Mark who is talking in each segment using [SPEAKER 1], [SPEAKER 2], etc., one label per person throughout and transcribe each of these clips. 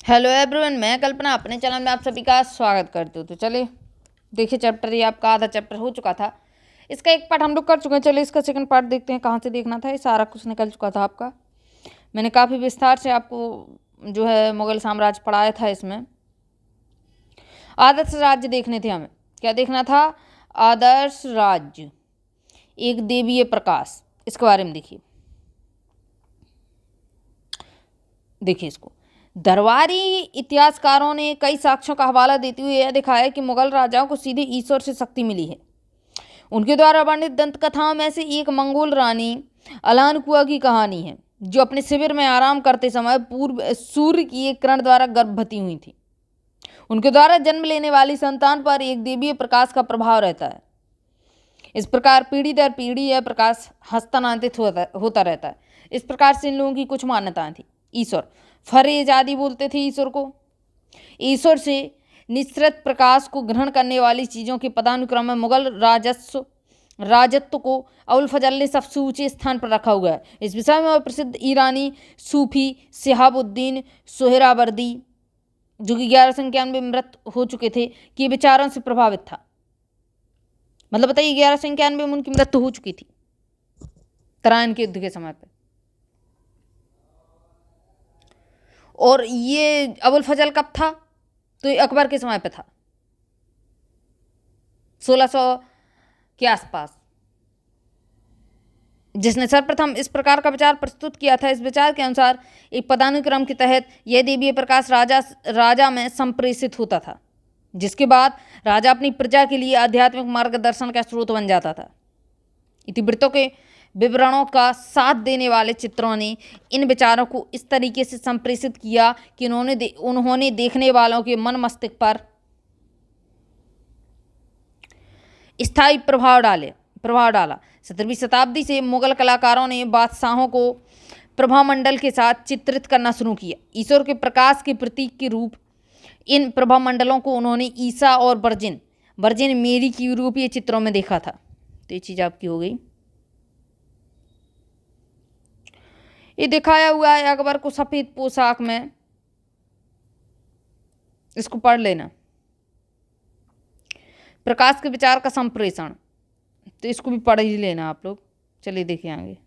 [SPEAKER 1] Hello everyone, मैं कल्पना अपने channel में आप सभी का स्वागत करती हूँ। तो चलिए देखिए, चैप्टर ये आपका आधा चैप्टर हो चुका था। इसका एक पार्ट हम लोग कर चुके हैं। चलिए इसका सेकंड पार्ट देखते हैं कहाँ से देखना था। ये सारा कुछ निकल चुका था आपका। मैंने काफ़ी विस्तार से आपको जो है मुगल साम्राज्य पढ़ाया था। इसमें आदर्श राज्य देखने थे हमें। क्या देखना था? आदर्श राज्य, एक देवीय प्रकाश, इसके बारे में देखिए इसको। दरबारी इतिहासकारों ने कई साक्ष्यों का हवाला देते हुए यह दिखाया कि मुगल राजाओं को सीधे ईश्वर से शक्ति मिली है। उनके द्वारा वर्णित दंत कथाओं में से एक मंगोल रानी अलानकुआ की कहानी है, जो अपने शिविर में आराम करते समय पूर्व सूर्य की एक किरण द्वारा गर्भवती हुई थी। उनके द्वारा जन्म लेने वाली संतान पर एक देवीय प्रकाश का प्रभाव रहता है। इस प्रकार पीढ़ी दर पीढ़ी यह प्रकाश हस्तांतरित होता रहता है। इस प्रकार से इन लोगों की कुछ मान्यताएं थी। ईश्वर, फरेज आदि बोलते थे ईश्वर को। ईश्वर से निश्रित प्रकाश को ग्रहण करने वाली चीज़ों के पदानुक्रम में मुगल राजत्व को अबुल फजल ने सबसे ऊंचे स्थान पर रखा हुआ है। इस विषय में प्रसिद्ध ईरानी सूफी शिहाबुद्दीन सोहरावर्दी, जो कि 1191 में मृत हो चुके थे, के विचारों से प्रभावित था। मतलब बताइए, 1191 में उनकी मृत्यु हो चुकी थी तराइन के युद्ध के समय पर। और ये अबुल फजल कब था? तो ये अकबर के समय पे था, 1600 के आसपास, जिसने सर्वप्रथम इस प्रकार का विचार प्रस्तुत किया था। इस विचार के अनुसार एक पदानुक्रम के तहत यह देवीय प्रकाश राजा में संप्रेषित होता था, जिसके बाद राजा अपनी प्रजा के लिए आध्यात्मिक मार्गदर्शन का स्रोत बन जाता था। इतिवृत्तों के विवरणों का साथ देने वाले चित्रों ने इन विचारों को इस तरीके से संप्रेषित किया कि उन्होंने देखने वालों के मन मस्तिष्क पर स्थायी प्रभाव डाला। 17वीं शताब्दी से मुगल कलाकारों ने बादशाहों को प्रभामंडल के साथ चित्रित करना शुरू किया। ईश्वर के प्रकाश के प्रतीक के रूप इन प्रभामंडलों को उन्होंने ईसा और वर्जिन मेरी की यूरोपीय चित्रों में देखा था। तो ये चीज़ आपकी हो गई। ये दिखाया हुआ है अकबर को सफ़ेद पोशाक में, इसको पढ़ लेना। प्रकाश के विचार का संप्रेषण, तो इसको भी पढ़ ही लेना आप लोग। चलिए देखिए आगे।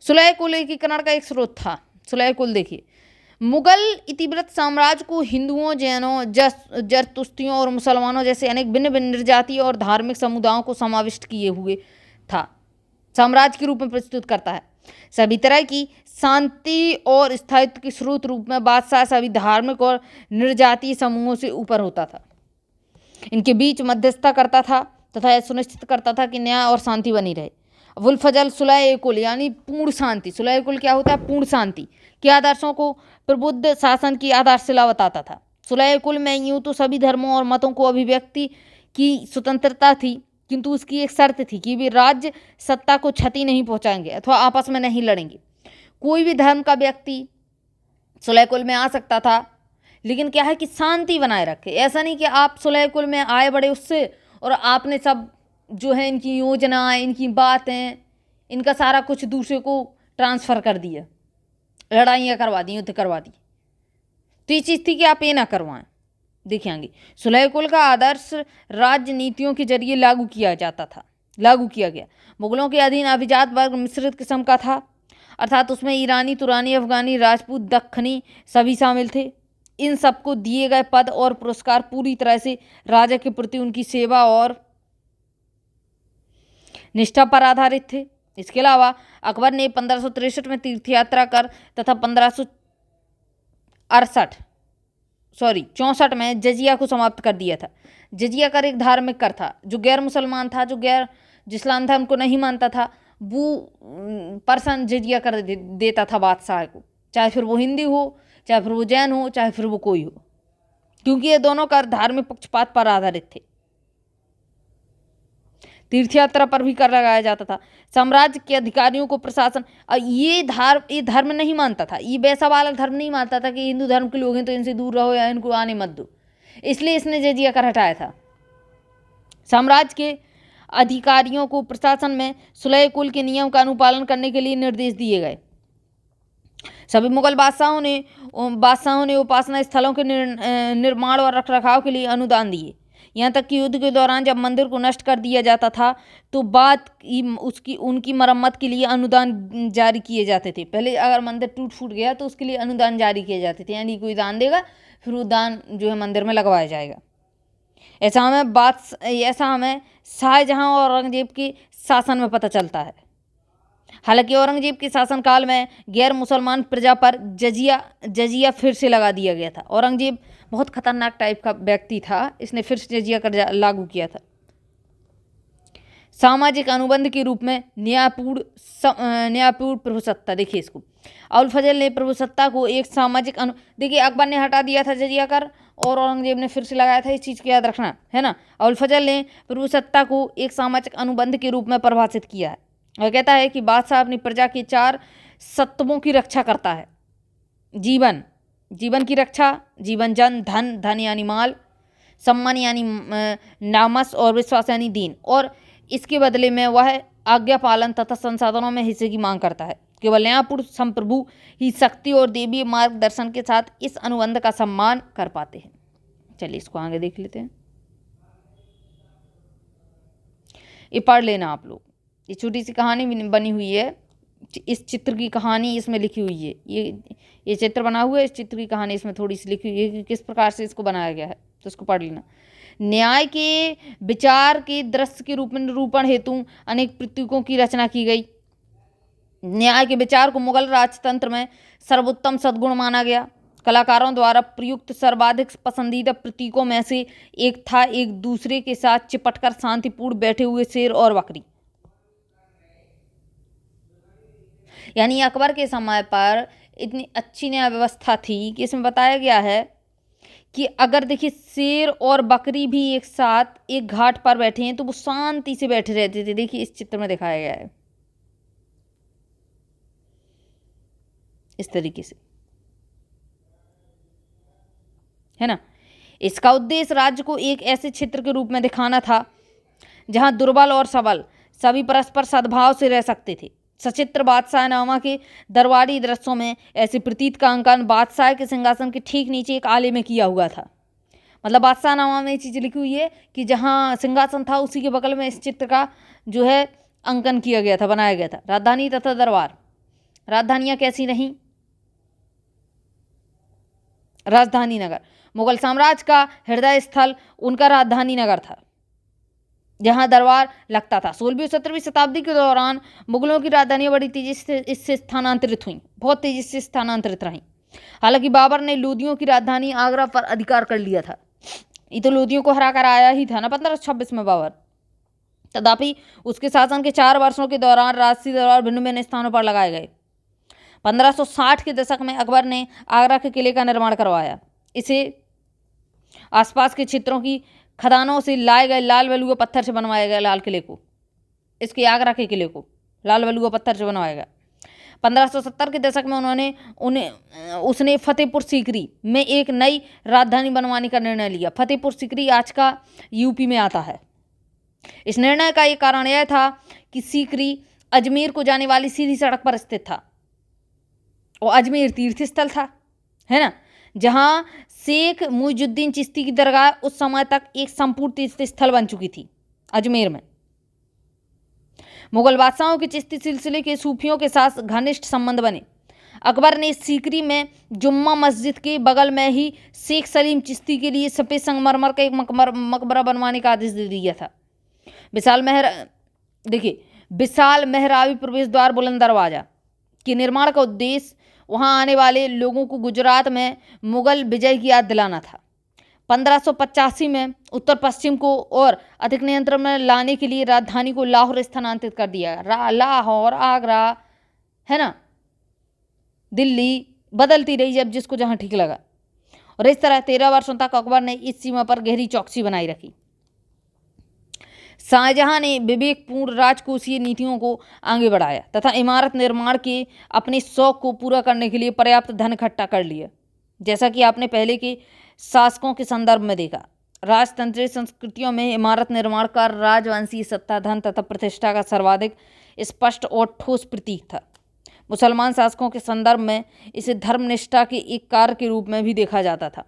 [SPEAKER 1] सुलह कुल एकीकरण का एक स्रोत था। सुलह कुल देखिए, मुगल इतिवृत्त साम्राज्य को हिंदुओं, जैनों, जरतुस्तियों और मुसलमानों जैसे अनेक भिन्न भिन्न निर्जातीय और धार्मिक समुदायों को समाविष्ट किए हुए था साम्राज्य के रूप में प्रस्तुत करता है। सभी तरह की शांति और स्थायित्व के स्रोत रूप में बादशाह सभी धार्मिक और निर्जातीय समूहों से ऊपर होता था। इनके बीच मध्यस्थता करता था तथा यह सुनिश्चित करता था कि न्याय और शांति बनी रहे। अबुल फजल सुलह कुल यानी पूर्ण शांति, सुलह कुल क्या होता है? पूर्ण शांति के आदर्शों को प्रबुद्ध शासन की आधारशिला बताता था। सुलह कुल में यूं तो सभी धर्मों और मतों को अभिव्यक्ति की स्वतंत्रता थी, किंतु उसकी एक शर्त थी कि वे राज्य सत्ता को क्षति नहीं पहुंचाएंगे अथवा आपस में नहीं लड़ेंगे। कोई भी धर्म का व्यक्ति सुलह कुल में आ सकता था, लेकिन क्या है कि शांति बनाए रखे। ऐसा नहीं कि आप सुलह कुल में आए बड़े उससे और आपने सब जो है इनकी योजनाएं, इनकी बातें, इनका सारा कुछ दूसरे को ट्रांसफ़र कर दिया, लड़ाइयाँ करवा दी, युद्ध करवा दी। तो ये चीज़ थी कि आप ये ना करवाएं। देखेंगे, सुलह कुल का आदर्श राजनीतियों के जरिए लागू किया गया। मुगलों के अधीन अभिजात वर्ग मिश्रित किस्म का था, अर्थात उसमें ईरानी, तुरानी, अफगानी, राजपूत, दक्खनी सभी शामिल थे। इन सबको दिए गए पद और पुरस्कार पूरी तरह से राजा के प्रति उनकी सेवा और निष्ठा पर आधारित थे। इसके अलावा अकबर ने 1563 में तीर्थ यात्रा कर तथा 1564 में जजिया को समाप्त कर दिया था। जजिया कर एक धार्मिक कर था। जो गैर मुसलमान था, जो गैर इस्लाम धर्म को नहीं मानता था, वो पर्सन जजिया कर देता था बादशाह को, चाहे फिर वो हिंदी हो, चाहे फिर वो जैन हो, चाहे फिर वो कोई हो, क्योंकि ये दोनों कर धार्मिक पक्षपात पर आधारित थे। तीर्थ यात्रा पर भी कर लगाया जाता था। साम्राज्य के अधिकारियों को प्रशासन, ये धर्म नहीं मानता था, ये वैसा वाला धर्म नहीं मानता था कि हिंदू धर्म के लोग हैं तो इनसे दूर रहो या इनको आने मत दो, इसलिए इसने जजिया कर हटाया था। साम्राज्य के अधिकारियों को प्रशासन में सुलह कुल के नियम का अनुपालन करने के लिए निर्देश दिए गए। सभी मुगल बादशाहों ने बादशाहों ने उपासना स्थलों के निर्माण और रखरखाव के लिए अनुदान दिए। यहाँ तक कि युद्ध के दौरान जब मंदिर को नष्ट कर दिया जाता था तो उनकी मरम्मत के लिए अनुदान जारी किए जाते थे। पहले अगर मंदिर टूट फूट गया तो उसके लिए अनुदान जारी किए जाते थे, यानी कोई दान देगा फिर वो दान जो है मंदिर में लगवाया जाएगा। ऐसा हमें शाहजहां और औरंगजेब के शासन में पता चलता है। हालांकि औरंगजेब के शासनकाल में गैर मुसलमान प्रजा पर जजिया फिर से लगा दिया गया था। औरंगजेब बहुत खतरनाक टाइप का व्यक्ति था, इसने फिर से जजिया कर लागू किया था। सामाजिक अनुबंध के रूप में न्यायपूर्ण प्रभुसत्ता, देखिए इसको अबुल फजल ने प्रभुसत्ता को एक सामाजिक देखिए अकबर ने हटा दिया था जजिया कर और औरंगजेब ने फिर से लगाया था, इस चीज़ को याद रखना है ना। अबुल फजल ने प्रभुसत्ता को एक सामाजिक अनुबंध के रूप में परिभाषित किया है और कहता है कि बादशाह अपनी प्रजा के 4 सत्वों की रक्षा करता है। जीवन की रक्षा, जीवन धन यानी माल, सम्मान यानी नामस और विश्वास यानी दीन, और इसके बदले में वह आज्ञा पालन तथा संसाधनों में हिस्से की मांग करता है। केवल न्यायपूर्ण संप्रभु ही शक्ति और देवीय मार्गदर्शन के साथ इस अनुबंध का सम्मान कर पाते हैं। चलिए इसको आगे देख लेते हैं, ये पढ़ लेना आप लोग। ये छोटी सी कहानी बनी हुई है, इस चित्र की कहानी इसमें लिखी हुई है। ये चित्र बना हुआ है, इस चित्र की कहानी इसमें थोड़ी सी लिखी हुई है कि किस प्रकार से इसको बनाया गया है, तो इसको पढ़ लेना। न्याय के विचार के दृश्य के रूप में निरूपण हेतु अनेक प्रतीकों की रचना की गई। न्याय के विचार को मुगल राजतंत्र में सर्वोत्तम सद्गुण माना गया। कलाकारों द्वारा प्रयुक्त सर्वाधिक पसंदीदा प्रतीकों में से एक था एक दूसरे के साथ चिपटकर शांतिपूर्ण बैठे हुए शेर और बकरी। यानी अकबर के समय पर इतनी अच्छी न्याय व्यवस्था थी कि इसमें बताया गया है कि अगर देखिए शेर और बकरी भी एक साथ एक घाट पर बैठे हैं तो वो शांति से बैठे रहते थे। देखिए इस चित्र में दिखाया गया है इस तरीके से, है ना। इसका उद्देश्य राज्य को एक ऐसे क्षेत्र के रूप में दिखाना था जहां दुर्बल और सबल सभी परस्पर सद्भाव से रह सकते थे। सचित्र बादशाहनामा के दरबारी दृश्यों में ऐसे प्रतीत का अंकन बादशाह के सिंहासन के ठीक नीचे एक आले में किया हुआ था। मतलब बादशाहनामा में ये चीज़ लिखी हुई है कि जहाँ सिंहासन था उसी के बगल में इस चित्र का जो है अंकन किया गया था, बनाया गया था। राजधानी तथा दरबार, राजधानियाँ कैसी रहीं? राजधानी नगर, मुगल साम्राज्य का हृदय स्थल उनका राजधानी नगर था जहां दरबार लगता था। 16वीं और 17वीं शताब्दी के दौरान मुगलों की राजधानियां बड़ी तेजी से इससे स्थानांतरित हुई, बहुत तेजी से स्थानांतरित रहीं। हालांकि बाबर ने लोदियों की राजधानी आगरा पर अधिकार कर लिया था। ये तो लोदियों को हरा कर आया ही था ना 1526 में बाबर। तथापि उसके शासन के 4 वर्षों के दौरान राजसी दरबार भिन्न भिन्न स्थानों पर लगाए गए। 1560 के दशक में अकबर ने आगरा के किले का निर्माण करवाया। इसे आसपास के क्षेत्रों की खदानों से लाए गए लाल बलुआ पत्थर से बनवाया गया। लाल किले को, इसके आगरा के किले को लाल बलुआ पत्थर से बनवाया गया। 1570 के दशक में उसने फतेहपुर सीकरी में एक नई राजधानी बनवाने का निर्णय लिया। फतेहपुर सीकरी आज का यूपी में आता है। इस निर्णय का एक कारण यह था कि सीकरी अजमेर को जाने वाली सीधी सड़क पर स्थित था और अजमेर तीर्थ स्थल था, है ना, जहां शेख मुइजुद्दीन चिश्ती की दरगाह उस समय तक एक संपूर्ण तीर्थ स्थल बन चुकी थी अजमेर में। मुगल बादशाहों के चिश्ती सिलसिले के सूफियों के साथ घनिष्ठ संबंध बने। अकबर ने सीकरी में जुम्मा मस्जिद के बगल में ही शेख सलीम चिश्ती के लिए सफेद संगमरमर का एक मकबरा बनवाने का आदेश दे दिया था। विशाल मेहराबी प्रवेश द्वार बुलंद दरवाजा के निर्माण का उद्देश्य वहां आने वाले लोगों को गुजरात में मुगल विजय की याद दिलाना था। 1585 में उत्तर पश्चिम को और अधिक नियंत्रण में लाने के लिए राजधानी को लाहौर स्थानांतरित कर दिया। लाहौर, आगरा, है ना, दिल्ली बदलती रही जब जिसको जहां ठीक लगा। और इस तरह 13 वर्षों तक अकबर ने इस सीमा पर गहरी चौकसी बनाई रखी। शाहजहां ने विवेकपूर्ण राजकोषीय नीतियों को आगे बढ़ाया तथा इमारत निर्माण के अपने शौक को पूरा करने के लिए पर्याप्त धन इकट्ठा कर लिया। जैसा कि आपने पहले के शासकों के संदर्भ में देखा, राजतंत्रीय संस्कृतियों में इमारत निर्माण का राजवंशीय सत्ता, धन तथा प्रतिष्ठा का सर्वाधिक स्पष्ट और ठोस प्रतीक था। मुसलमान शासकों के संदर्भ में इसे धर्मनिष्ठा के एक कार्य के रूप में भी देखा जाता था।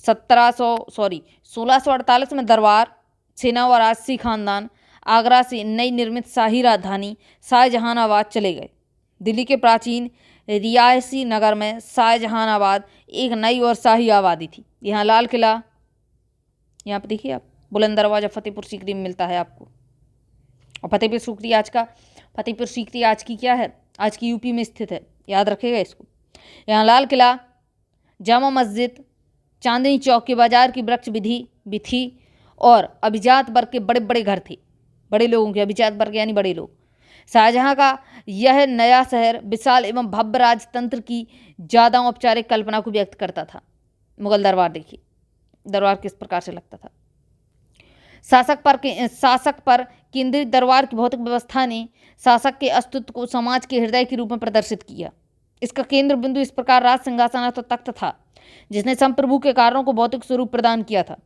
[SPEAKER 1] 1648 में दरबार सेना और राजसी खानदान आगरा से नई निर्मित शाही राजधानी शाहजहानाबाद चले गए। दिल्ली के प्राचीन रियासी नगर में शाहजहानाबाद एक नई और शाही आबादी थी। यहाँ लाल किला, यहाँ पर देखिए आप, बुलंद दरवाजा फतेहपुर सीकरी में मिलता है आपको। और फतेहपुर सीकरी आज की क्या है, आज की यूपी में स्थित है, याद रखिएगा इसको। यहाँ लाल किला, जामा मस्जिद, चांदनी चौक के बाजार की वृक्ष विधि भी थी और अभिजात वर्ग के बड़े बड़े घर थे। बड़े लोगों के, अभिजात वर्ग यानी बड़े लोग। शाहजहां का यह नया शहर विशाल एवं भव्य राजतंत्र की ज़्यादा औपचारिक कल्पना को व्यक्त करता था। मुगल दरबार देखिए, दरबार किस प्रकार से लगता था। शासक पर केंद्रित दरबार की भौतिक व्यवस्था ने शासक के अस्तित्व को समाज के हृदय के रूप में प्रदर्शित किया। इसका केंद्र बिंदु इस प्रकार राज सिंहासन अथवा तख्त था, जिसने संप्रभु के कार्यों को भौतिक स्वरूप प्रदान किया था।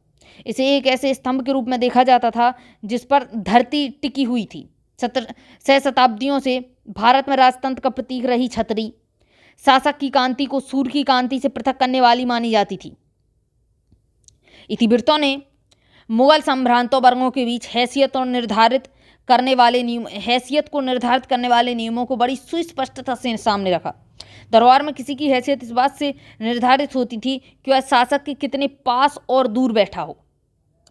[SPEAKER 1] इसे एक ऐसे स्तंभ के रूप में देखा जाता था जिस पर धरती टिकी हुई थी। शताब्दियों से भारत में राजतंत्र का प्रतीक रही छतरी शासक की कांति को सूर्य की कांति से पृथक करने वाली मानी जाती थी। इतिवृत्तों ने मुगल संभ्रांतों वर्गों के बीच हैसियत को निर्धारित करने वाले नियमों को बड़ी सुस्पष्टता से सामने रखा। दरबार में किसी की हैसियत इस बात से निर्धारित होती थी कि वह शासक के कितने पास और दूर बैठा हो।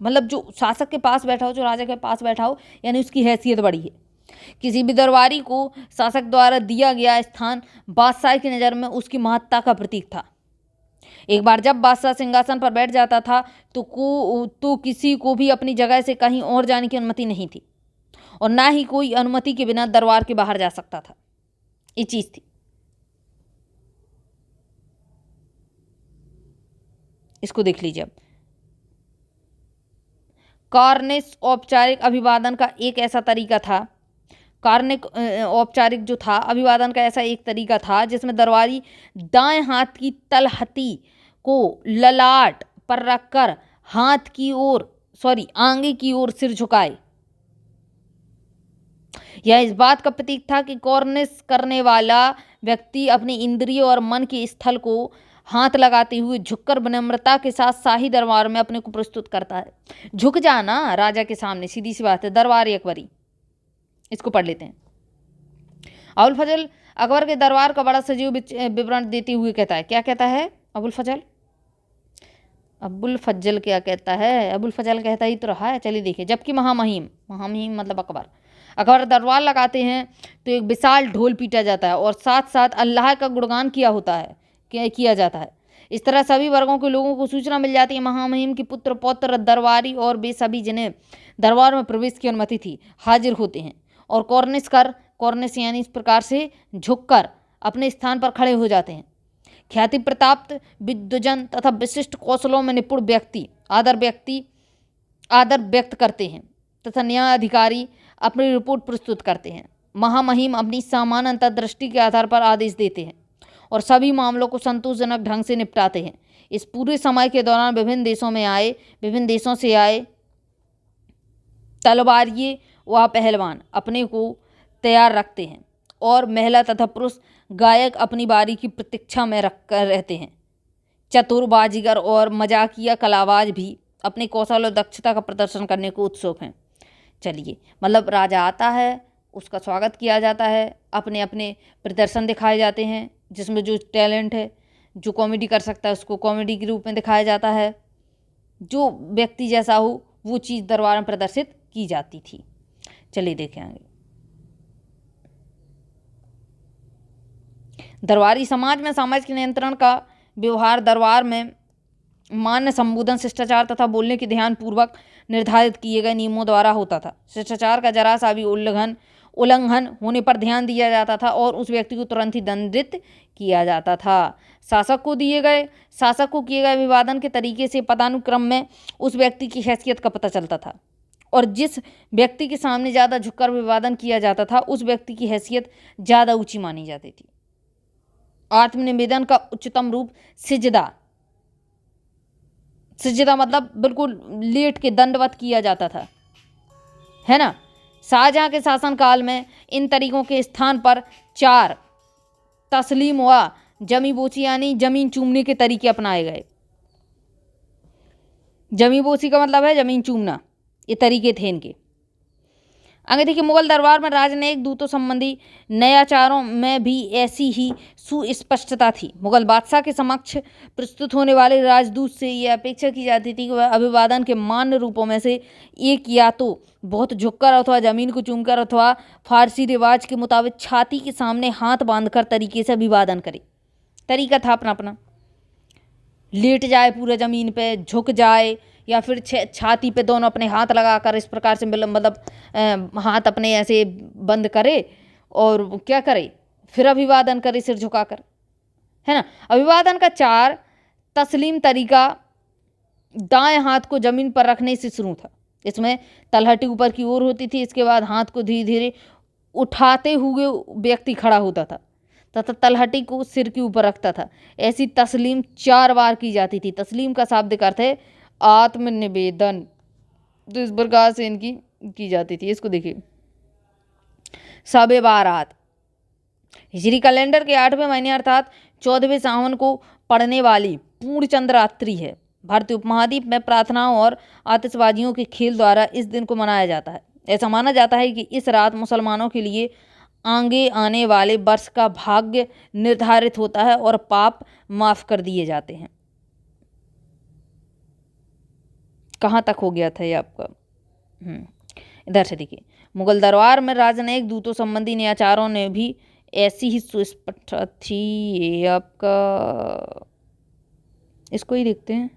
[SPEAKER 1] मतलब जो शासक के पास बैठा हो, जो राजा के पास बैठा हो, यानी उसकी हैसियत बड़ी है। किसी भी दरबारी को शासक द्वारा दिया गया स्थान बादशाह की नज़र में उसकी महत्ता का प्रतीक था। एक बार जब बादशाह सिंहासन पर बैठ जाता था तो किसी को भी अपनी जगह से कहीं और जाने की अनुमति नहीं थी और ना ही कोई अनुमति के बिना दरबार के बाहर जा सकता था। ये चीज़ थी। इसको देख लीजिए अब। कॉर्निश औपचारिक अभिवादन का एक ऐसा तरीका था औपचारिक जो था अभिवादन का ऐसा एक तरीका था जिसमें दरबारी दाएं हाथ की तलहटी को ललाट पर रखकर आगे की ओर सिर झुकाए। यह इस बात का प्रतीक था कि कॉर्निश करने वाला व्यक्ति अपनी इंद्रियों और मन के स्थल को हाथ लगाते हुए झुककर विनम्रता के साथ शाही दरबार में अपने को प्रस्तुत करता है। झुक जाना राजा के सामने, सीधी सी बात है। दरबारी अकबरी, इसको पढ़ लेते हैं। अबुल फजल अकबर के दरबार का बड़ा सजीव विवरण देते हुए कहता है, क्या कहता है अबुल फजल क्या कहता है? अबुल फजल कहता ही तो रहा है, चलिए देखिए। जबकि महामहिम मतलब अकबर दरबार लगाते हैं तो एक विशाल ढोल पीटा जाता है और साथ साथ अल्लाह का गुणगान किया जाता है। इस तरह सभी वर्गों के लोगों को सूचना मिल जाती है। महामहिम के पुत्र पौत्र दरबारी और वे सभी जिन्हें दरबार में प्रवेश की अनुमति थी हाजिर होते हैं और कॉर्निश यानी इस प्रकार से झुककर अपने स्थान पर खड़े हो जाते हैं। ख्याति प्राप्त विद्वजन तथा विशिष्ट कौशलों में निपुण व्यक्ति आदर व्यक्त करते हैं तथा न्याय अधिकारी अपनी रिपोर्ट प्रस्तुत करते हैं। महामहिम अपनी सामान्य अंतर्दृष्टि के आधार पर आदेश देते हैं और सभी मामलों को संतोषजनक ढंग से निपटाते हैं। इस पूरे समय के दौरान विभिन्न देशों से आए तलवारिये व पहलवान अपने को तैयार रखते हैं और महिला तथा पुरुष गायक अपनी बारी की प्रतीक्षा में रखकर रहते हैं। चतुर बाजीगर और मजाकिया कलाबाज भी अपने कौशल और दक्षता का प्रदर्शन करने को उत्सुक हैं। चलिए, मतलब राजा आता है, उसका स्वागत किया जाता है, अपने अपने प्रदर्शन दिखाए जाते हैं, जिसमें जो टैलेंट है, जो कॉमेडी कर सकता है उसको कॉमेडी के रूप में दिखाया जाता है। जो व्यक्ति जैसा हो वो चीज़ दरबार में प्रदर्शित की जाती थी। चलिए देखें आगे। दरबारी समाज में सामाजिक नियंत्रण का व्यवहार दरबार में मान्य संबोधन, शिष्टाचार तथा बोलने के ध्यान पूर्वक निर्धारित किए गए नियमों द्वारा होता था। शिष्टाचार का जरा सा भी उल्लंघन होने पर ध्यान दिया जाता था और उस व्यक्ति को तुरंत ही दंडित किया जाता था। शासक को किए गए अभिवादन के तरीके से पदानुक्रम में उस व्यक्ति की हैसियत का पता चलता था और जिस व्यक्ति के सामने ज़्यादा झुककर अभिवादन किया जाता था उस व्यक्ति की हैसियत ज़्यादा ऊंची मानी जाती थी। आत्मनिवेदन का उच्चतम रूप सिजदा मतलब बिल्कुल लेट के दंडवत किया जाता था, है ना। शाहजहां के शासनकाल में इन तरीकों के स्थान पर 4 तस्लीम व जमीबोची यानी जमीन चूमने के तरीके अपनाए गए। जमीबोची का मतलब है जमीन चूमना, ये तरीके थे इनके। आगे देखिए, मुगल दरबार में राजनयिक दूतों संबंधी नयाचारों में भी ऐसी ही सुस्पष्टता थी। मुगल बादशाह के समक्ष प्रस्तुत होने वाले राजदूत से यह अपेक्षा की जाती थी कि वह अभिवादन के मान्य रूपों में से एक या तो बहुत झुककर अथवा जमीन को चूमकर अथवा फारसी रिवाज के मुताबिक छाती के सामने हाथ बांधकर तरीके से अभिवादन करे। तरीका था अपना अपना, लेट जाए पूरे जमीन पे, झुक जाए, या फिर छाती पे दोनों अपने हाथ लगाकर इस प्रकार से मतलब हाथ अपने ऐसे बंद करे और क्या करे, फिर अभिवादन करे सिर झुकाकर, है ना। अभिवादन का 4 तस्लीम तरीका दाएं हाथ को जमीन पर रखने से शुरू था। इसमें तलहटी ऊपर की ओर होती थी, इसके बाद हाथ को धीरे धीरे उठाते हुए व्यक्ति खड़ा होता था तथा तलहटी को सिर के ऊपर रखता था। ऐसी तस्लीम 4 बार की जाती थी। तस्लीम का शाब्दिक अर्थ है आत्मनिवेदन, तो इस प्रकार से इनकी की जाती थी। इसको देखिए, शब बारात हिजरी कैलेंडर के 8वें महीने अर्थात 14वें सावन को पड़ने वाली पूर्ण चंद्र रात्रि है। भारतीय उपमहाद्वीप में प्रार्थनाओं और आतिशबाजियों के खेल द्वारा इस दिन को मनाया जाता है। ऐसा माना जाता है कि इस रात मुसलमानों के लिए आगे आने वाले वर्ष का भाग्य निर्धारित होता है और पाप माफ कर दिए जाते हैं। कहाँ तक हो गया था ये आपका? इधर से देखिए, मुगल दरबार में राजनयिक दूतों संबंधी नयाचारों ने भी ऐसी ही सुस्पष्ट थी। ये आपका, इसको ही देखते हैं।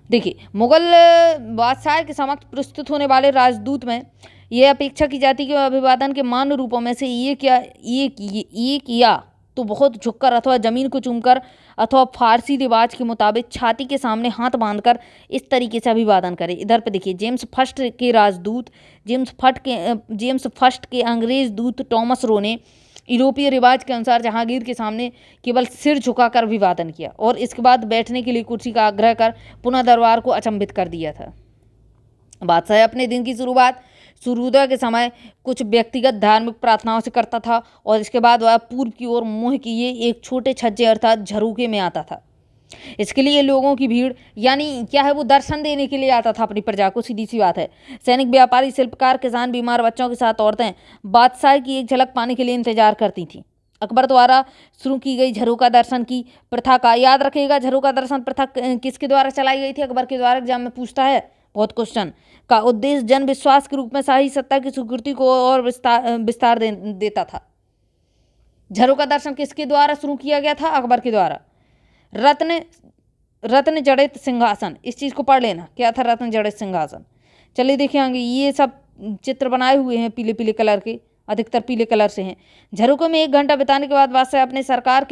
[SPEAKER 1] देखिए, मुगल बादशाह के समक्ष प्रस्तुत होने वाले राजदूत में यह अपेक्षा की जाती कि अभिवादन के मान्य रूपों में से एक या तो बहुत झुककर अथवा जमीन को चूमकर अथवा फारसी रिवाज के मुताबिक छाती के सामने हाथ बांधकर इस तरीके से अभिवादन करे। इधर पे देखिए, जेम्स फर्स्ट के अंग्रेज दूत टॉमस रो ने यूरोपीय रिवाज के अनुसार जहांगीर के सामने केवल सिर झुकाकर अभिवादन किया और इसके बाद बैठने के लिए कुर्सी का आग्रह कर पुनः दरबार को अचंभित कर दिया था। बादशाह अपने दिन की शुरुआत सूर्योदय के समय कुछ व्यक्तिगत धार्मिक प्रार्थनाओं से करता था और इसके बाद वह पूर्व की ओर मुंह किए एक छोटे छज्जे अर्थात झरोखे में आता था। इसके लिए लोगों की भीड़, यानी क्या है, वो दर्शन देने के लिए आता था अपनी प्रजा को। सीधी सी बात है। सैनिक, व्यापारी, शिल्पकार, किसान, बीमार बच्चों के साथ औरतें बादशाह की एक झलक पाने के लिए इंतजार करती थीं। अकबर द्वारा शुरू की गई झरोका दर्शन की प्रथा का, याद रखिएगा, झरोका दर्शन प्रथा किसके द्वारा चलाई गई थी? अकबर के द्वारा। एग्जाम में पूछता है बहुत क्वेश्चन। का उद्देश्य जन विश्वास के रूप में शाही सत्ता की स्वीकृति को और विस्तार देता था। झरोका दर्शन किसके द्वारा शुरू किया गया था? अकबर के द्वारा। रत्न जड़ित सिंहासन, इस चीज को पढ़ लेना, क्या था रत्न जड़ित सिंहासन। चलिए देखेंगे, ये सब चित्र बनाए हुए हैं पीले पीले कलर के, अधिकतर पीले कलर से हैं। झरोखे में 1 घंटा बिताने के बाद बादशाह अपने सरकार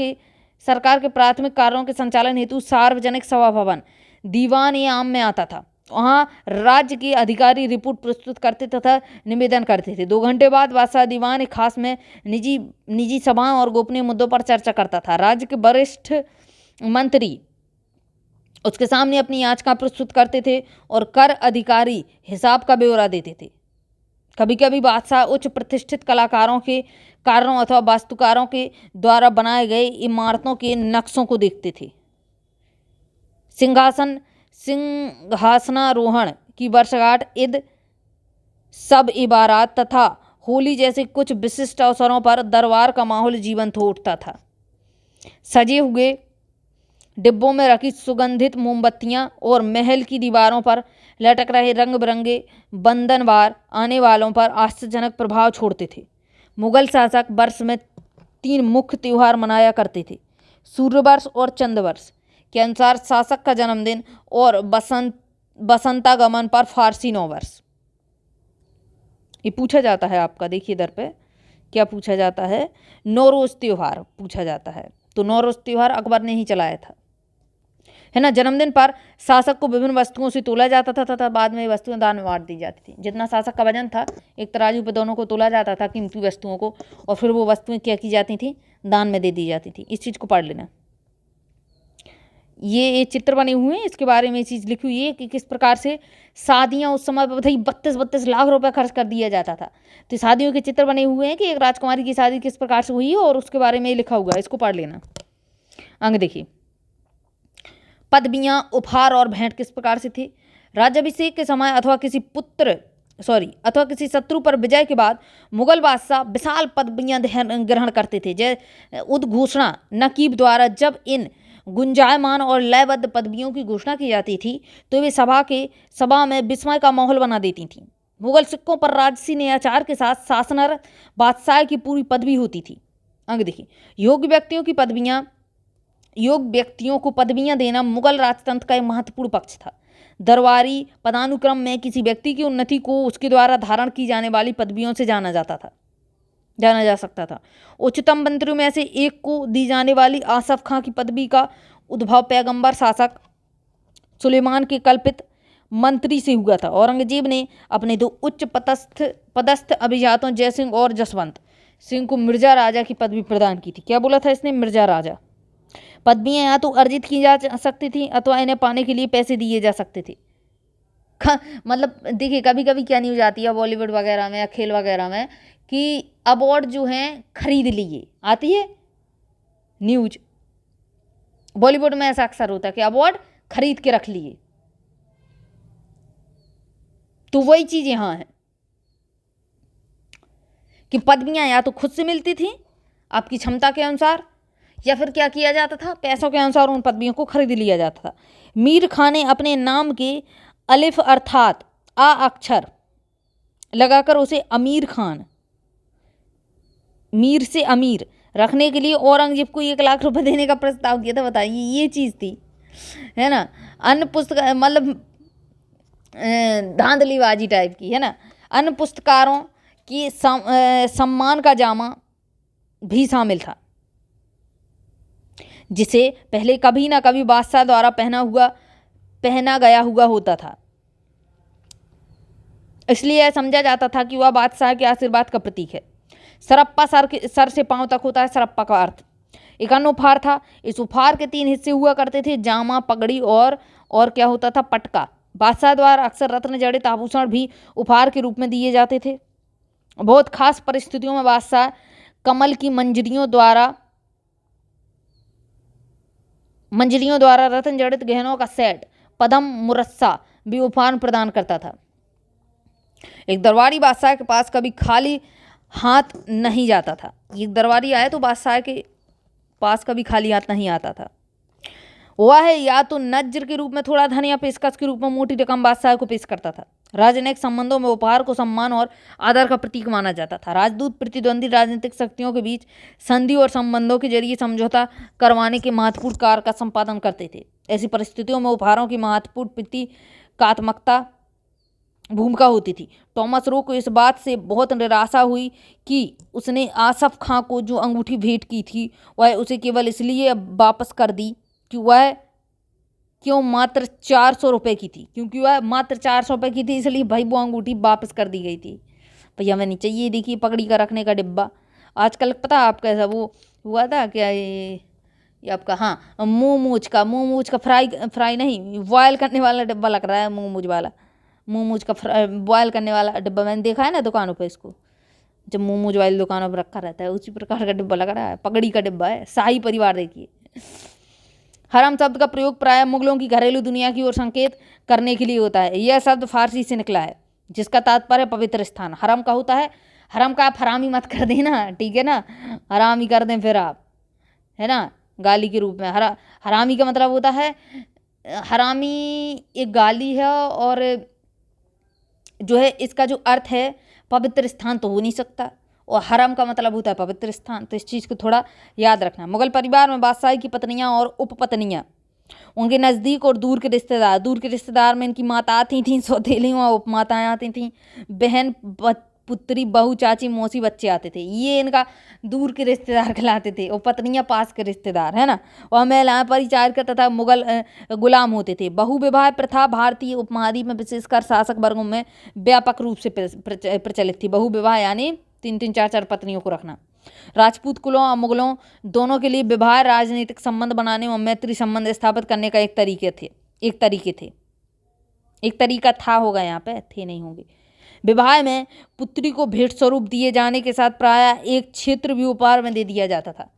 [SPEAKER 1] के प्राथमिक कार्यों के संचालन हेतु सार्वजनिक सभा भवन दीवान ए आम में आता था। वहाँ राज्य के अधिकारी रिपोर्ट प्रस्तुत करते तथा निवेदन करते थे। 2 घंटे बाद बादशाह दीवान एक खास में निजी सभाओं और गोपनीय मुद्दों पर चर्चा करता था। राज्य के वरिष्ठ मंत्री उसके सामने अपनी याचिका प्रस्तुत करते थे और कर अधिकारी हिसाब का ब्यौरा देते थे। कभी कभी बादशाह उच्च प्रतिष्ठित कारों अथवा वास्तुकारों के द्वारा बनाए गए इमारतों के नक्शों को देखते थे। सिंहासनारोहण की वर्षगांठ, ईद, सब इबारात तथा होली जैसे कुछ विशिष्ट अवसरों पर दरबार का माहौल जीवंत हो उठता था। सजे हुए डिब्बों में रखी सुगंधित मोमबत्तियां और महल की दीवारों पर लटक रहे रंग बिरंगे बंधनवार आने वालों पर आश्चर्यजनक प्रभाव छोड़ते थे। मुगल शासक वर्ष में 3 मुख्य त्योहार मनाया करते थे। सूर्यवर्ष और चंद्रवर्ष के अनुसार शासक का जन्मदिन और बसंतागमन पर फारसी नववर्ष। ये पूछा जाता है आपका, देखिए इधर पे क्या पूछा जाता है, नौरोज त्योहार पूछा जाता है। तो नौरोज त्योहार अकबर ने ही चलाया था, है ना। जन्मदिन पर शासक को विभिन्न वस्तुओं से तोला जाता था तथा बाद में वस्तुएं दान में बांट दी जाती थी। जितना शासक का वजन था, एक तराजू पे दोनों को तोला जाता था, कीमती वस्तुओं को, और फिर वो वस्तुएं क्या की जाती थी? दान में दे दी जाती थी। इस चीज़ को पढ़ लेना। ये चित्र बने हुए हैं, इसके बारे में ये चीज़ लिखी हुई है कि किस प्रकार से शादियाँ उस समय पे बताइए 32-32 लाख रुपए खर्च कर दिया जाता था। तो शादियों के चित्र बने हुए हैं कि एक राजकुमारी की शादी किस प्रकार से हुई है और उसके बारे में लिखा हुआ है, इसको पढ़ लेना। अंग देखिए, पदवियाँ, उपहार और भेंट किस प्रकार से थे। राज्याभिषेक के समय अथवा किसी शत्रु पर विजय के बाद मुगल बादशाह विशाल पदवियाँ ग्रहण करते थे। जय उद्घोषणा नकीब द्वारा जब इन गुंजायमान और लयबद्ध पदवियों की घोषणा की जाती थी तो वे सभा में विस्मय का माहौल बना देती थीं। मुगल सिक्कों पर राजसी न्यायाचार के साथ शासनर बादशाह की पूरी पदवी होती थी। अंग देखिए, योग्य व्यक्तियों को पदवियां देना मुगल राजतंत्र का एक महत्वपूर्ण पक्ष था। दरबारी पदानुक्रम में किसी व्यक्ति की उन्नति को उसके द्वारा धारण की जाने वाली पदवियों से जाना जा सकता था। उच्चतम मंत्रियों में से एक को दी जाने वाली आसफ खां की पदवी का उद्भव पैगंबर शासक सुलेमान के कल्पित मंत्री से हुआ था। औरंगजेब ने अपने 2 उच्च पदस्थ अभिजातों जयसिंह और जसवंत सिंह को मिर्जा राजा की पदवी प्रदान की थी। क्या बोला था इसने? मिर्जा राजा। पदवियां या तो अर्जित की जा सकती थी अथवा इन्हें पाने के लिए पैसे दिए जा सकते थे। मतलब देखिए, कभी कभी क्या न्यूज आती है बॉलीवुड वगैरह में या खेल वगैरह में कि अवार्ड जो हैं खरीद लिए, आती है न्यूज। बॉलीवुड में ऐसा अक्सर होता है कि अवार्ड खरीद के रख लिए, तो वही चीज यहां है कि पदवियां या तो खुद से मिलती थी आपकी क्षमता के अनुसार, या फिर क्या किया जाता था, पैसों के अनुसार उन पदवियों को खरीद लिया जाता था। मीर खां ने अपने नाम के अलिफ अर्थात आ अक्षर लगाकर उसे अमीर खान, मीर से अमीर रखने के लिए औरंगजेब को 1 लाख रुपए देने का प्रस्ताव किया था। बताइए, ये चीज़ थी, है ना। अन्य पुस्तक मतलब धांधलीबाजी टाइप की, है ना। अन्य पुस्तकारों की सम्मान का जामा भी शामिल था, जिसे पहले कभी ना कभी बादशाह द्वारा पहना गया हुआ होता था। इसलिए यह समझा जाता था कि वह बादशाह के आशीर्वाद का प्रतीक है। सरप्पा सर से पांव तक होता है सरप्पा का अर्थ। एक अन्य उपहार था। इस उपहार के 3 हिस्से हुआ करते थे, जामा, पगड़ी और क्या होता था, पटका। बादशाह द्वारा अक्सर रत्न जड़ित आभूषण भी उपहार के रूप में दिए जाते थे। बहुत खास परिस्थितियों में बादशाह कमल की मंजरियों द्वारा रत्न जड़ित गहनों का सेट, पदम मुरस्सा भी उपहार प्रदान करता था। एक दरबारी बादशाह के पास कभी खाली हाथ नहीं जाता था। एक दरबारी आए तो बादशाह के पास कभी खाली हाथ नहीं आता था। वह या तो नज्र के रूप में थोड़ा धन या पेशकश के रूप में मोटी रकम बादशाह को पेश करता था। राजनयिक संबंधों में उपहार को सम्मान और आदर का प्रतीक माना जाता था। राजदूत प्रतिद्वंदी राजनीतिक शक्तियों के बीच संधि और संबंधों के जरिए समझौता करवाने के महत्वपूर्ण कार्य का संपादन करते थे। ऐसी परिस्थितियों में उपहारों की महत्वपूर्ण प्रतीकात्मकता भूमिका होती थी। टॉमस रो को इस बात से बहुत निराशा हुई कि उसने आसफ खां को जो अंगूठी भेंट की थी वह उसे केवल इसलिए वापस कर दी कि वह मात्र 400 रुपये की थी, क्योंकि वह मात्र 400 रुपये की थी, इसलिए भाई वो अंगूठी वापस कर दी गई थी। भैया हमें नहीं चाहिए। देखिए, पगड़ी का रखने का डिब्बा आजकल पता है आपका, ऐसा वो हुआ था क्या, ये आपका, हाँ, मुँह मूछ का फ्राई नहीं, बॉयल करने वाला डिब्बा लग रहा है। मुँह मूछ का बॉयल करने वाला डिब्बा मैंने देखा है ना दुकानों पे, इसको जब मुँह मूछ वाली दुकानों पर रखा रहता है, उसी प्रकार का डिब्बा लग रहा है। पगड़ी का डिब्बा है। शाही परिवार देखिए। हरम शब्द का प्रयोग प्राय मुगलों की घरेलू दुनिया की ओर संकेत करने के लिए होता है। यह शब्द फारसी से निकला है, जिसका तात्पर्य पवित्र स्थान। हरम का होता है, हरम का आप हरामी मत कर देना, ठीक है ना, हरामी कर दें फिर आप, है ना, गाली के रूप में। हरामी का मतलब होता है, हरामी एक गाली है, और जो है इसका जो अर्थ है पवित्र स्थान तो हो नहीं सकता, और हरम का मतलब होता है पवित्र स्थान। तो इस चीज़ को थोड़ा याद रखना। मुगल परिवार में बादशाह की पत्नियां और उपपत्नियां, उनके नज़दीक और दूर के रिश्तेदार में इनकी माता आती थीं, सौतेली व उपमाताएँ आती थीं, बहन, पुत्री, बहू, चाची, मौसी, बच्चे आते थे। ये इनका दूर के रिश्तेदार कहलाते थे, और पत्नियां पास के रिश्तेदार, है ना। और महिलाएं परिचारिका तथा मुगल गुलाम होते थे। बहु विवाह प्रथा भारतीय उपमहाद्वीप में विशेषकर शासक वर्गों में व्यापक रूप से प्रचलित थी। बहु विवाह यानी 3-3, 4-4 पत्नियों को रखना। राजपूत कुलों और मुगलों दोनों के लिए विवाह राजनीतिक संबंध बनाने और मैत्री संबंध स्थापित करने का एक तरीका था होगा, यहाँ पे थे नहीं होंगे। विवाह में पुत्री को भेंट स्वरूप दिए जाने के साथ प्रायः एक क्षेत्र भी उपहार में दे दिया जाता था।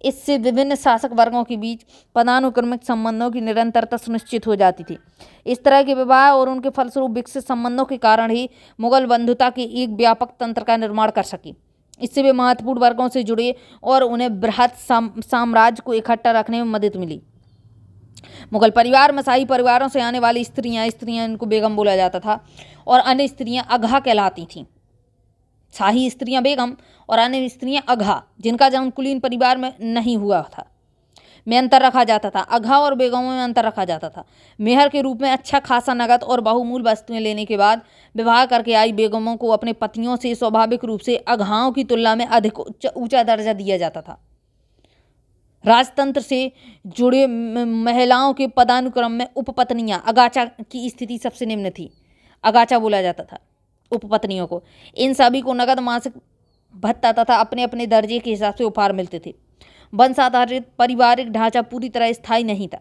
[SPEAKER 1] इससे विभिन्न शासक वर्गों के बीच पदानुक्रमिक संबंधों की निरंतरता सुनिश्चित हो जाती थी। इस तरह के विवाह और उनके फलस्वरूप विकसित संबंधों के कारण ही मुगल बंधुता के एक व्यापक तंत्र का निर्माण कर सकी। इससे वे महत्वपूर्ण वर्गों से जुड़े और उन्हें बृहत साम्राज्य को इकट्ठा रखने में मदद मिली। मुगल परिवार में शाही परिवारों से आने वाली स्त्रियां इनको बेगम बोला जाता था, और अन्य स्त्रियां अघा कहलाती थीं। शाही स्त्रियां बेगम और अन्य स्त्रियां अघा, जिनका जन्म कुलीन परिवार में नहीं हुआ था, में अंतर रखा जाता था। अघा और बेगमों में अंतर रखा जाता था। मेहर के रूप में अच्छा खासा नगद और बहुमूल्य वस्तुएं लेने के बाद विवाह करके आई बेगमों को अपने पतियों से स्वाभाविक रूप से अघाओं की तुलना में अधिक ऊंचा दर्जा दिया जाता था। राजतंत्र से जुड़े महिलाओं के पदानुक्रम में उपपत्नियां अगाचा की स्थिति सबसे निम्न थी। अगाचा बोला जाता था उपपत्नियों को। इन सभी को नगद मासिक भत्ता तथा अपने अपने दर्जे के हिसाब से उपहार मिलते थे। वंश आधारित पारिवारिक ढांचा पूरी तरह स्थायी नहीं था।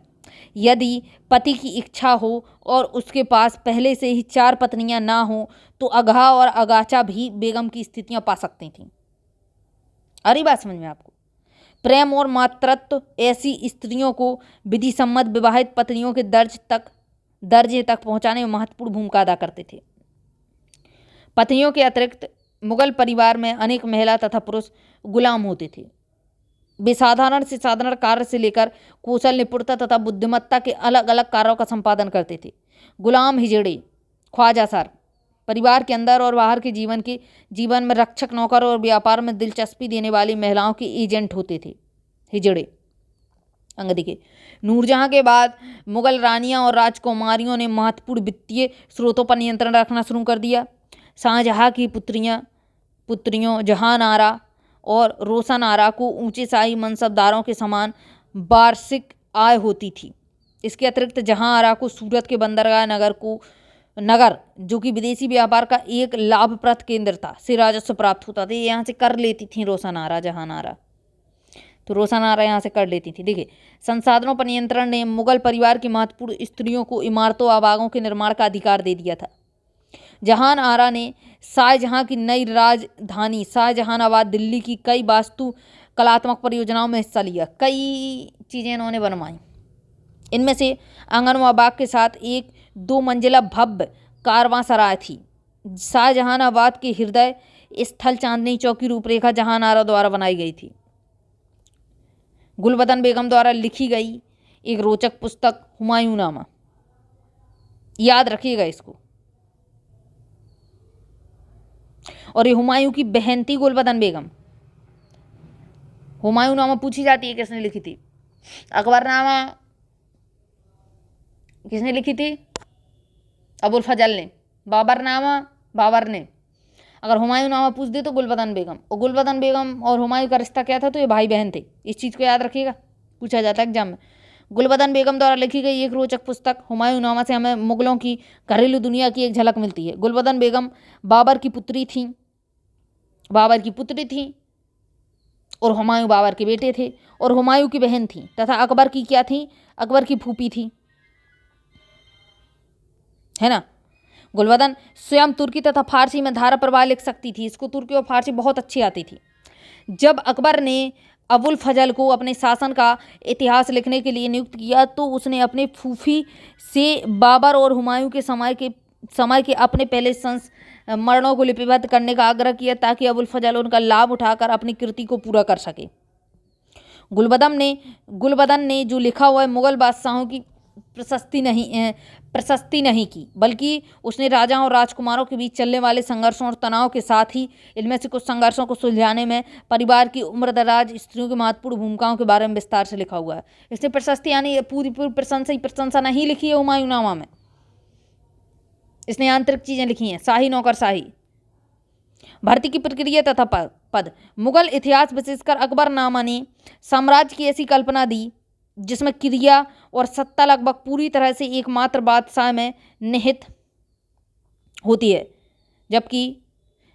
[SPEAKER 1] यदि पति की इच्छा हो और उसके पास पहले से ही 4 पत्नियां ना हो तो अघा और अगाचा भी बेगम की स्थितियां पा सकती थीं। अरे बात समझ में आपको? प्रेम और मातृत्व ऐसी स्त्रियों को विधि सम्मत विवाहित पत्नियों के दर्जे तक पहुंचाने में महत्वपूर्ण भूमिका अदा करते थे। पत्नियों के अतिरिक्त मुगल परिवार में अनेक महिला तथा पुरुष गुलाम होते थे। वे साधारण से साधारण कार्य से लेकर कौशल, निपुणता तथा बुद्धिमत्ता के अलग अलग कार्यों का संपादन करते थे। गुलाम हिजड़े, ख्वाजासार परिवार के अंदर और बाहर के जीवन में रक्षक, नौकर और व्यापार में दिलचस्पी देने वाली महिलाओं के एजेंट होते थे। हिजड़े अंग्रेजी के। नूरजहां के बाद मुगल रानियां और राजकुमारियों ने महत्वपूर्ण वित्तीय स्रोतों पर नियंत्रण रखना शुरू कर दिया। शाहजहां की पुत्रियों जहान आरा और रोशन आरा को ऊंचे शाही मनसबदारों के समान वार्षिक आय होती थी। इसके अतिरिक्त जहां आरा को सूरत के बंदरगाह नगर जो कि विदेशी व्यापार का एक लाभप्रद केंद्र था, से राजस्व प्राप्त होता था। यहाँ से कर लेती थी रोशन आरा, जहान आरा, तो रोशन आरा यहाँ से कर लेती थी। देखिए, संसाधनों पर नियंत्रण ने मुगल परिवार की महत्वपूर्ण स्त्रियों को इमारतों आबागों के निर्माण का अधिकार दे दिया था। जहान आरा ने शाहजहां की नई राजधानी शाहजहानाबाद दिल्ली की कई वास्तु कलात्मक परियोजनाओं में हिस्सा लिया। कई चीज़ें इन्होंने बनवाई। इनमें से आंगनवा बाग के साथ एक 2 मंजिला भव्य कारवांसराय थी। शाहजहानाबाद के हृदय स्थल चांदनी चौक की रूपरेखा जहान आरा द्वारा बनाई गई थी। गुलबदन बेगम द्वारा लिखी गई एक रोचक पुस्तक हुमायूंनामा, याद रखिएगा इसको। और ये हुमायूं की बहन थी गुलबदन बेगम। हुमायूंनामा पूछी जाती है किसने लिखी थी? अकबरनामा किसने लिखी थी? अबुल फजल ने। बाबरनामा बाबर ने। अगर हुमायूंनामा पूछ दे तो गुलबदन बेगम। और गुलबदन बेगम और हुमायूं का रिश्ता क्या था? तो ये भाई बहन थे। इस चीज़ को याद रखिएगा, पूछा जाता है एग्जाम में। गुलबदन बेगम द्वारा लिखी गई एक रोचक पुस्तक हुमायूंनामा से हमें मुगलों की घरेलू दुनिया की एक झलक मिलती है। गुलबदन बेगम बाबर की पुत्री थी और हुमायूं बाबर के बेटे थे, और हुमायूं की बहन थी तथा अकबर की क्या थी? अकबर की फूफी थी, है ना। गुलबदन स्वयं तुर्की तथा फारसी में धारा प्रवाह लिख सकती थी। इसको तुर्की और फारसी बहुत अच्छी आती थी। जब अकबर ने अबुल फजल को अपने शासन का इतिहास लिखने के लिए नियुक्त किया तो उसने अपने फूफी से बाबर और हुमायूं के समय के अपने पहले संस्मरणों को लिपिबद्ध करने का आग्रह किया ताकि अबुल फजल उनका लाभ उठाकर अपनी कृति को पूरा कर सके। गुलबदन ने जो लिखा हुआ है मुगल बादशाहों की प्रशस्ति नहीं की, बल्कि उसने राजाओं और राजकुमारों के बीच चलने वाले संघर्षों और तनाव के साथ ही इनमें से कुछ संघर्षों को सुलझाने में परिवार की उम्रदराज स्त्रियों की महत्वपूर्ण भूमिकाओं के बारे में विस्तार से लिखा हुआ है। इसने प्रशस्ति यानी पूरी प्रशंसा नहीं लिखी है हुमायूंनामा में। इसने आंतरिक चीजें लिखी हैं, शाही नौकरशाही, भर्ती की प्रक्रिया तथा पद। मुगल इतिहास विशेषकर अकबरनामा ने साम्राज्य की ऐसी कल्पना दी जिसमें क्रिया और सत्ता लगभग पूरी तरह से एकमात्र बादशाह में निहित होती है,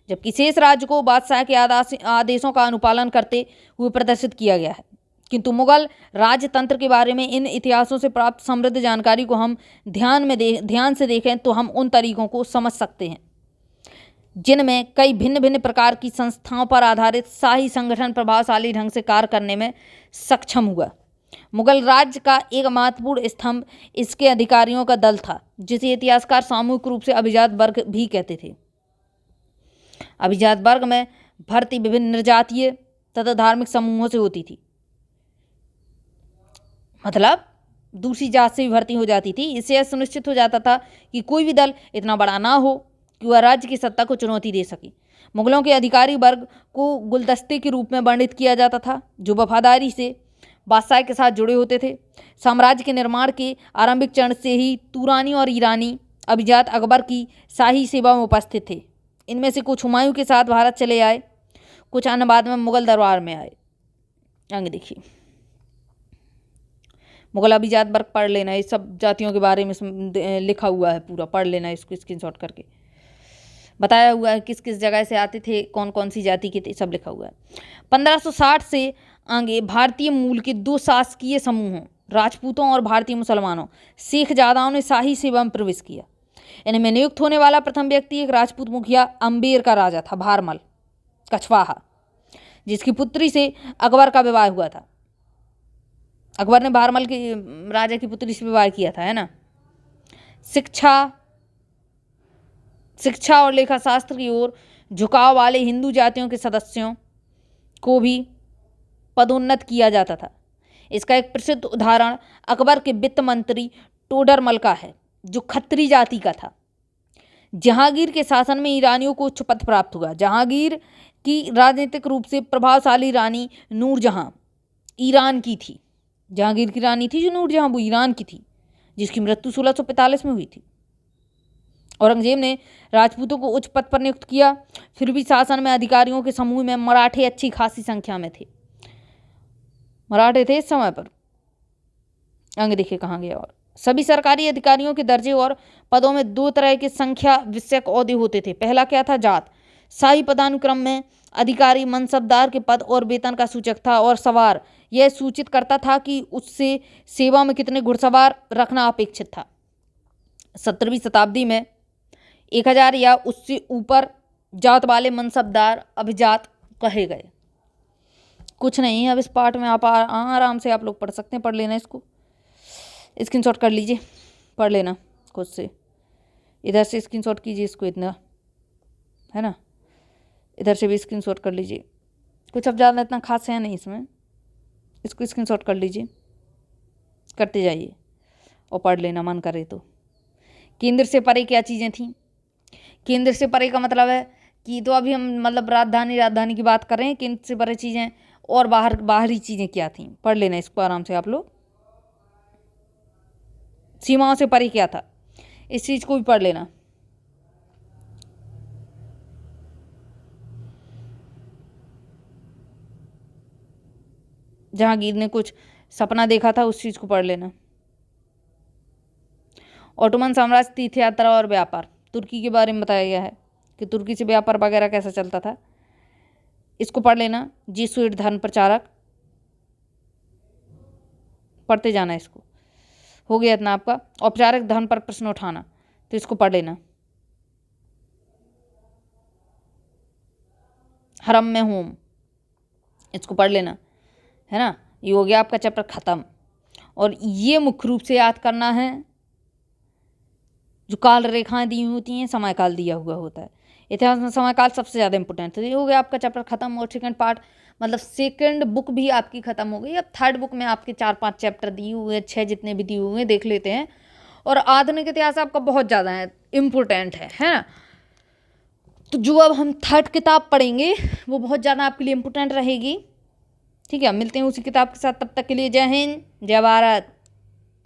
[SPEAKER 1] जबकि शेष राज्य को बादशाह के आदेशों का अनुपालन करते हुए प्रदर्शित किया गया है। किंतु मुगल राजतंत्र के बारे में इन इतिहासों से प्राप्त समृद्ध जानकारी को हम ध्यान से देखें तो हम उन तरीकों को समझ सकते हैं जिनमें कई भिन्न भिन्न प्रकार की संस्थाओं पर आधारित शाही संगठन प्रभावशाली ढंग से कार्य करने में सक्षम हुआ। मुगल राज्य का एक महत्वपूर्ण स्तंभ इसके अधिकारियों का दल था, जिसे इतिहासकार सामूहिक रूप से अभिजात वर्ग भी कहते थे। अभिजात वर्ग में भर्ती विभिन्न निर्जातीय तथा धार्मिक समूहों से होती थी, मतलब दूसरी जात से भी भर्ती हो जाती थी। इससे यह सुनिश्चित हो जाता था कि कोई भी दल इतना बड़ा ना हो कि वह राज्य की सत्ता को चुनौती दे सके। मुगलों के अधिकारी वर्ग को गुलदस्ते के रूप में वर्णित किया जाता था, जो वफादारी से बादशाह के साथ जुड़े होते थे। साम्राज्य के निर्माण के आरंभिक चरण से ही तुरानी और ईरानी अभिजात अकबर की शाही सेवा में उपस्थित थे। इनमें से कुछ हुमायूं के साथ भारत चले आए, कुछ अन्य बाद में मुगल दरबार में आए। आगे देखिए, मुगल अभिजात वर्ग पढ़ लेना, इस सब जातियों के बारे में लिखा हुआ है पूरा, पढ़ लेना इसको स्क्रीनशॉट करके। बताया हुआ है किस किस जगह से आते थे, कौन कौन सी जाति के थे, सब लिखा हुआ है। 1560 से आगे भारतीय मूल के दो शासकीय समूहों, राजपूतों और भारतीय मुसलमानों सिखजादाओं ने शाही सेवा में प्रवेश किया। इनमें नियुक्त होने वाला प्रथम व्यक्ति एक राजपूत मुखिया अम्बेर का राजा था, भारमल कछवाहा, जिसकी पुत्री से अकबर का विवाह हुआ था। अकबर ने भारमल की राजा की पुत्री से विवाह किया था, है ना। शिक्षा और लेखा शास्त्र की ओर झुकाव वाले हिंदू जातियों के सदस्यों को भी पदोन्नत किया जाता था। इसका एक प्रसिद्ध उदाहरण अकबर के वित्त मंत्री टोडरमल का है, जो खत्री जाति का था। जहांगीर के शासन में ईरानियों को उच्च पद प्राप्त हुआ। जहांगीर की राजनीतिक रूप से प्रभावशाली रानी नूरजहां ईरान की थी। जहांगीर की रानी थी जो नूरजहां, वो ईरान की थी, जिसकी मृत्यु 1645 में हुई थी। औरंगजेब ने राजपूतों को उच्च पद पर नियुक्त किया, फिर भी शासन में अधिकारियों के समूह में मराठे अच्छी खासी संख्या में थे। मराठे थे इस समय पर। आगे देखिए कहाँ गया। और सभी सरकारी अधिकारियों के दर्जे और पदों में दो तरह के संख्या विषयक ओहदे होते थे। पहला क्या था? जात। शाही पदानुक्रम में अधिकारी मनसबदार के पद और वेतन का सूचक था, और सवार यह सूचित करता था कि उससे सेवा में कितने घुड़सवार रखना अपेक्षित था। 17वीं शताब्दी में 1000 या उससे ऊपर जात वाले मनसबदार अभिजात कहे गए। कुछ नहीं, अब इस पार्ट में आप आराम से आप लोग पढ़ सकते हैं, पढ़ लेना, इसको स्क्रीनशॉट कर लीजिए, पढ़ लेना खुद से। इधर से स्क्रीनशॉट कीजिए इसको, इतना है ना, इधर से भी स्क्रीनशॉट कर लीजिए। कुछ अब ज़्यादा इतना खास है नहीं इसमें, इसको स्क्रीनशॉट कर लीजिए, करते जाइए और पढ़ लेना मन करे तो। केंद्र से परे क्या चीज़ें थीं? केंद्र से परे का मतलब है कि तो अभी हम मतलब राजधानी की बात कर रहे हैं। केंद्र से परे चीज़ें और बाहरी चीज़ें क्या थीं, पढ़ लेना इसको आराम से आप लोग। सीमाओं से परे क्या था, इस चीज़ को भी पढ़ लेना। जहांगीर ने कुछ सपना देखा था, उस चीज़ को पढ़ लेना। ऑटोमन साम्राज्य, तीर्थ यात्रा और व्यापार। तुर्की के बारे में बताया गया है कि तुर्की से व्यापार वगैरह कैसा चलता था, इसको पढ़ लेना। जेसुइट धर्म प्रचारक, पढ़ते जाना इसको। हो गया इतना आपका। औपचारिक धर्म पर प्रश्न उठाना, तो इसको पढ़ लेना। हरम में होम, इसको पढ़ लेना, है ना। ये हो गया आपका चैप्टर खत्म। और ये मुख्य रूप से याद करना है, जो काल रेखाएं दी होती हैं, समय काल दिया हुआ होता है। इतिहास में समय काल सबसे ज़्यादा इंपॉर्टेंट है। ये हो गया आपका चैप्टर खत्म। और सेकंड पार्ट मतलब सेकंड बुक भी आपकी खत्म हो गई। अब थर्ड बुक में आपके 4-5 चैप्टर दिए हुए, 6 जितने भी दिए हुए हैं, देख लेते हैं। और आधुनिक इतिहास आपका बहुत ज़्यादा है, इम्पोर्टेंट है ना। तो जो अब हम थर्ड किताब पढ़ेंगे वो बहुत ज़्यादा आपके लिए इम्पोर्टेंट रहेगी। ठीक है, मिलते हैं उसी किताब के साथ। तब तक के लिए जय हिंद, जय भारत।